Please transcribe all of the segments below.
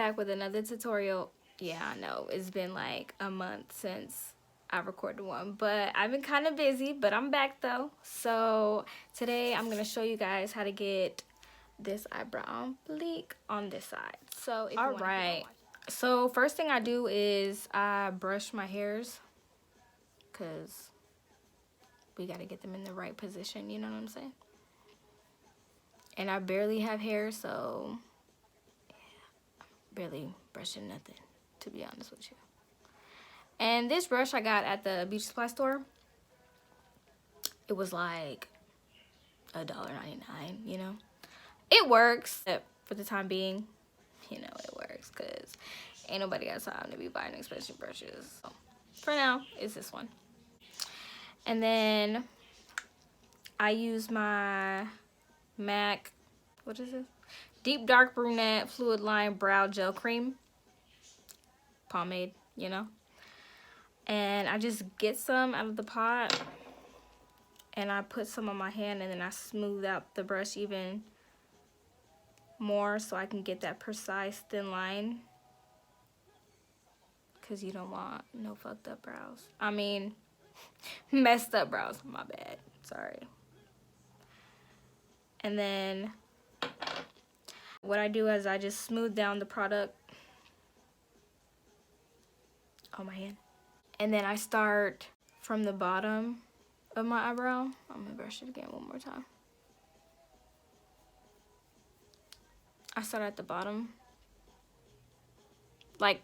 back with another tutorial. Yeah, I know it's been like a month since I recorded one, but I've been kind of busy, but I'm back though. So today I'm gonna show you guys how to get this eyebrow on fleek on this side. So all right, so first thing I do is I brush my hairs because we got to get them in the right position, you know what I'm saying? And I barely have hair, so barely brushing nothing, to be honest with you. And this brush I got at the beauty supply store. It was like $1.99, you know. It works for the time being, you know. It works because ain't nobody got time to be buying expensive brushes. So for now, it's this one. And then I use my MAC, what is this? Deep Dark Brunette Fluid Line Brow Gel Cream. Pomade, you know. And I just get some out of the pot and I put some on my hand, and then I smooth out the brush even more so I can get that precise thin line, because you don't want no fucked up brows. I mean, messed up brows, my bad, sorry. And then what I do is I just smooth down the product on my hand. And then I start from the bottom of my eyebrow. I'm gonna brush it again one more time. I start at the bottom, like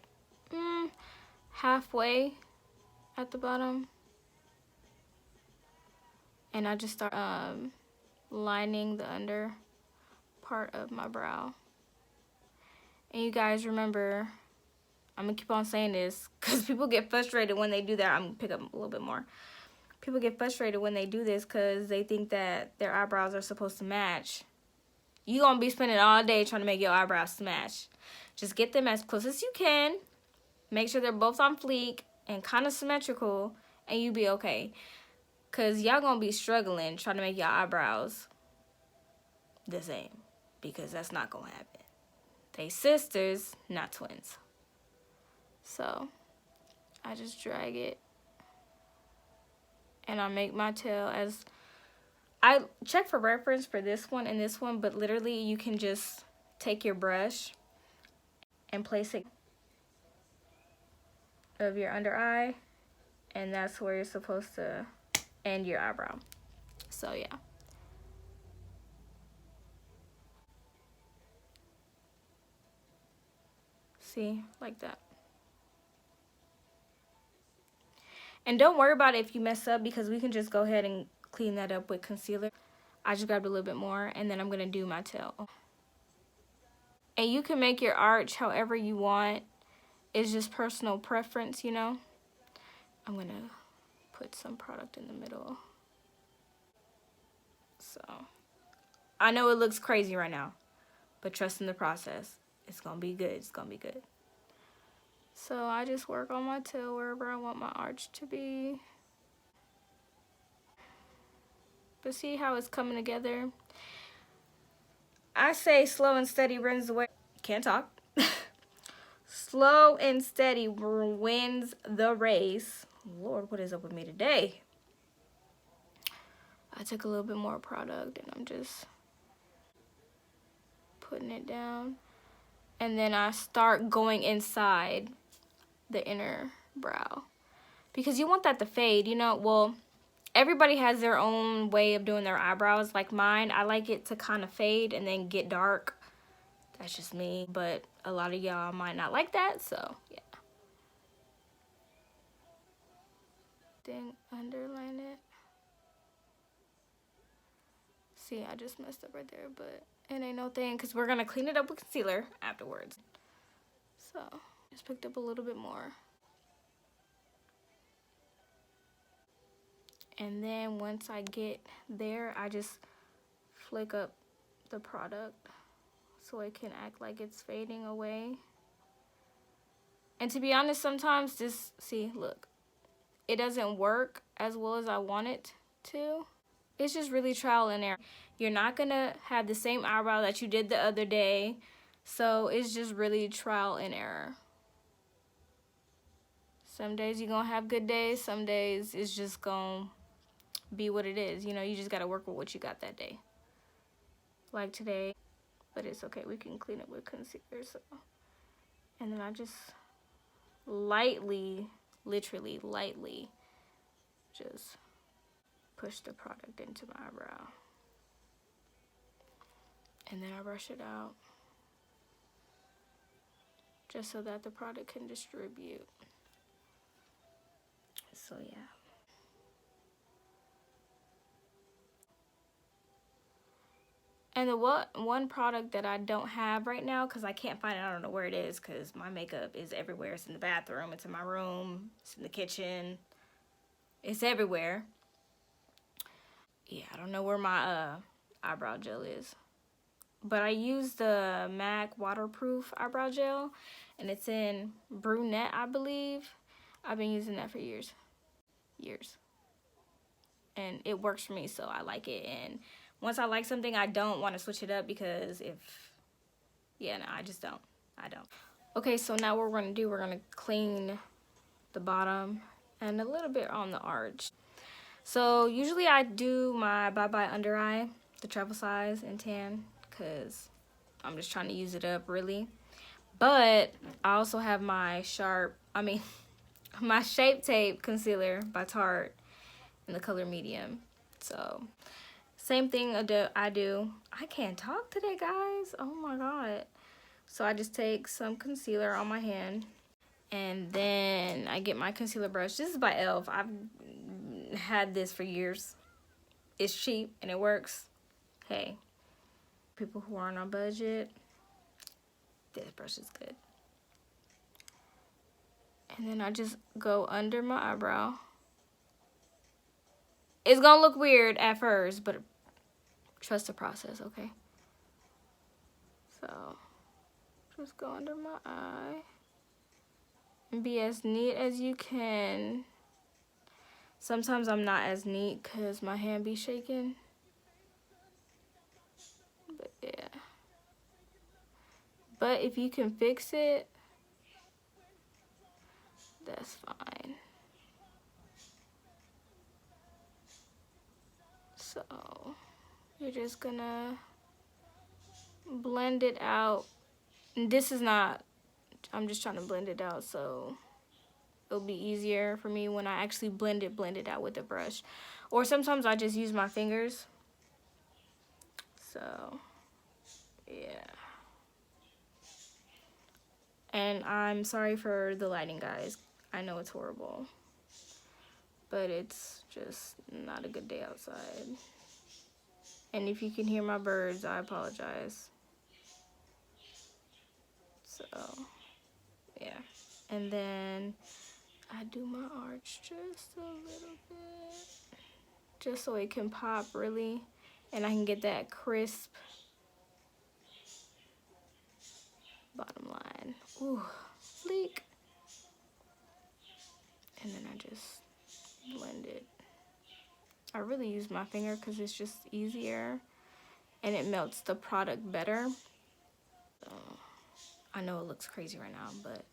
halfway at the bottom. And I just start lining the under part of my brow. And you guys remember, I'm gonna keep on saying this because people get frustrated when they do that. I'm gonna pick up a little bit more. People get frustrated when they do this because they think that their eyebrows are supposed to match. You gonna be spending all day trying to make your eyebrows match. Just get them as close as you can. Make sure they're both on fleek and kind of symmetrical, and you be okay. Because y'all gonna be struggling trying to make your eyebrows the same, because that's not gonna happen. They sisters, not twins. So I just drag it and I make my tail as I check for reference for this one and this one, but literally you can just take your brush and place it of your under eye, and that's where you're supposed to end your eyebrow. So yeah. See, like that. And don't worry about it if you mess up, because we can just go ahead and clean that up with concealer. I just grabbed a little bit more, and then I'm gonna do my tail. And you can make your arch however you want. It's just personal preference, you know. I'm gonna put some product in the middle. So I know it looks crazy right now, but trust in the process. It's gonna be good. It's gonna be good. So I just work on my tail wherever I want my arch to be. But see how it's coming together? I say slow and steady wins the way. Can't talk. Slow and steady wins the race. Lord, what is up with me today? I took a little bit more product and I'm just putting it down. And then I start going inside the inner brow, because you want that to fade, you know. Well, everybody has their own way of doing their eyebrows. Like mine, I like it to kind of fade and then get dark. That's just me, but a lot of y'all might not like that, so yeah. Then underline it. See, I just messed up right there, but it ain't no thing, because we're gonna clean it up with concealer afterwards. So just picked up a little bit more. And then once I get there, I just flick up the product so it can act like it's fading away. And to be honest, sometimes this, see, look, it doesn't work as well as I want it to. It's just really trial and error. You're not gonna have the same eyebrow that you did the other day. So it's just really trial and error. Some days you're gonna have good days, some days it's just gonna be what it is. You know, you just gotta work with what you got that day. Like today, but it's okay. We can clean it with concealer. So, and then I just lightly, literally lightly, just push the product into my eyebrow. And then I brush it out just so that the product can distribute. So yeah. And the one product that I don't have right now, because I can't find it, I don't know where it is, because my makeup is everywhere. It's in the bathroom, it's in my room, it's in the kitchen, it's everywhere. Yeah, I don't know where my eyebrow gel is. But I use the MAC waterproof eyebrow gel, and it's in brunette, I believe. I've been using that for years. And it works for me, so I like it. And once I like something, I don't want to switch it up, because yeah, no, I just don't. Okay, so now what we're going to do, we're going to clean the bottom and a little bit on the arch. So usually I do my Bye Bye Under Eye, the travel size in tan, because I'm just trying to use it up really. But I also have my my Shape Tape concealer by Tarte in the color medium. So same thing I do. I can't talk today, guys. Oh my god. So I just take some concealer on my hand, and then I get my concealer brush. This is by e.l.f. I've had this for years. It's cheap and it works. Hey, people who aren't on budget, this brush is good. And then I just go under my eyebrow. It's gonna look weird at first, but trust the process, okay? So just go under my eye and be as neat as you can. Sometimes I'm not as neat because my hand be shaking. But yeah. But if you can fix it, that's fine. So you're just gonna blend it out. And this is not, I'm just trying to blend it out so it'll be easier for me when I actually blend it out with a brush. Or sometimes I just use my fingers. So yeah. And I'm sorry for the lighting, guys. I know it's horrible, but it's just not a good day outside. And if you can hear my birds, I apologize. So yeah. And then I do my arch just a little bit, just so it can pop really, and I can get that crisp bottom line. Ooh, sleek. And then I just blend it. I really use my finger because it's just easier and it melts the product better. So, I know it looks crazy right now, but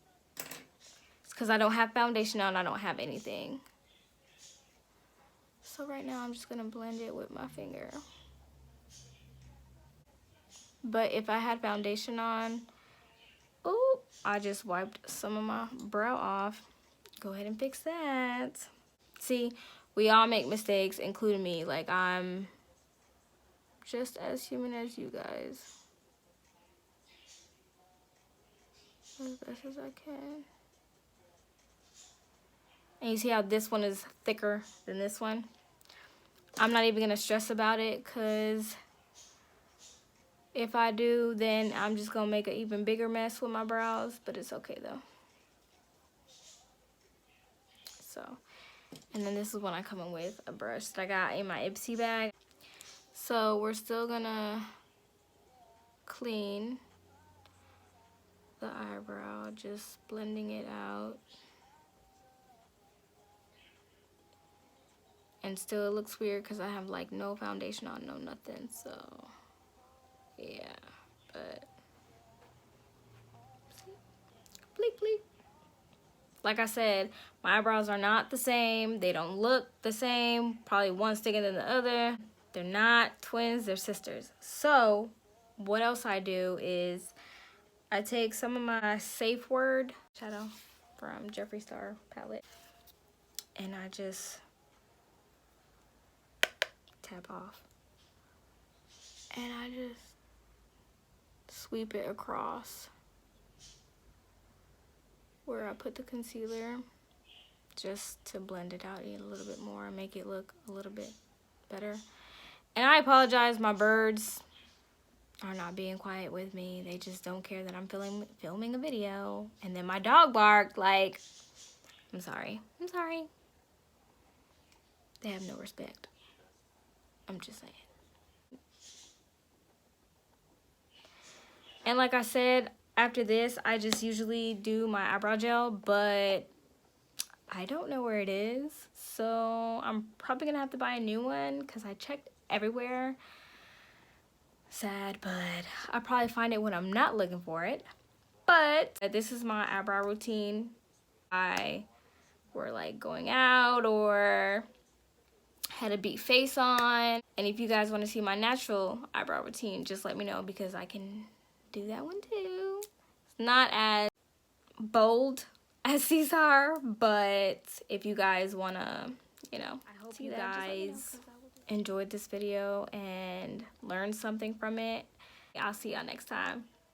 it's because I don't have foundation on. I don't have anything. So right now I'm just gonna blend it with my finger. But if I had foundation on, ooh, I just wiped some of my brow off. Go ahead and fix that. See, we all make mistakes, including me. Like, I'm just as human as you guys. As best as I can. And you see how this one is thicker than this one? I'm not even gonna stress about it, because if I do, then I'm just gonna make an even bigger mess with my brows, but it's okay though. So, and then this is when I come in with a brush that I got in my Ipsy bag. So we're still gonna clean the eyebrow, just blending it out. And still it looks weird because I have like no foundation on, no nothing, so yeah, but bleep, bleep. Like I said, my eyebrows are not the same. They don't look the same. Probably one sticking than the other. They're not twins, they're sisters. So, what else I do is I take some of my Safe Word shadow from Jeffree Star palette and I just tap off. And I just sweep it across where I put the concealer just to blend it out a little bit more and make it look a little bit better. And I apologize, my birds are not being quiet with me. They just don't care that I'm filming a video. And then my dog barked like, I'm sorry. I'm sorry. They have no respect. I'm just saying. And like I said, after this, I just usually do my eyebrow gel, but I don't know where it is. So I'm probably gonna have to buy a new one because I checked everywhere. Sad, but I'll probably find it when I'm not looking for it. But this is my eyebrow routine. We're like going out or had a beat face on. And if you guys want to see my natural eyebrow routine, just let me know because I can do that one too. It's not as bold as these are, but if you guys want to, you know, I hope you guys enjoyed this video and learned something from it. I'll see y'all next time.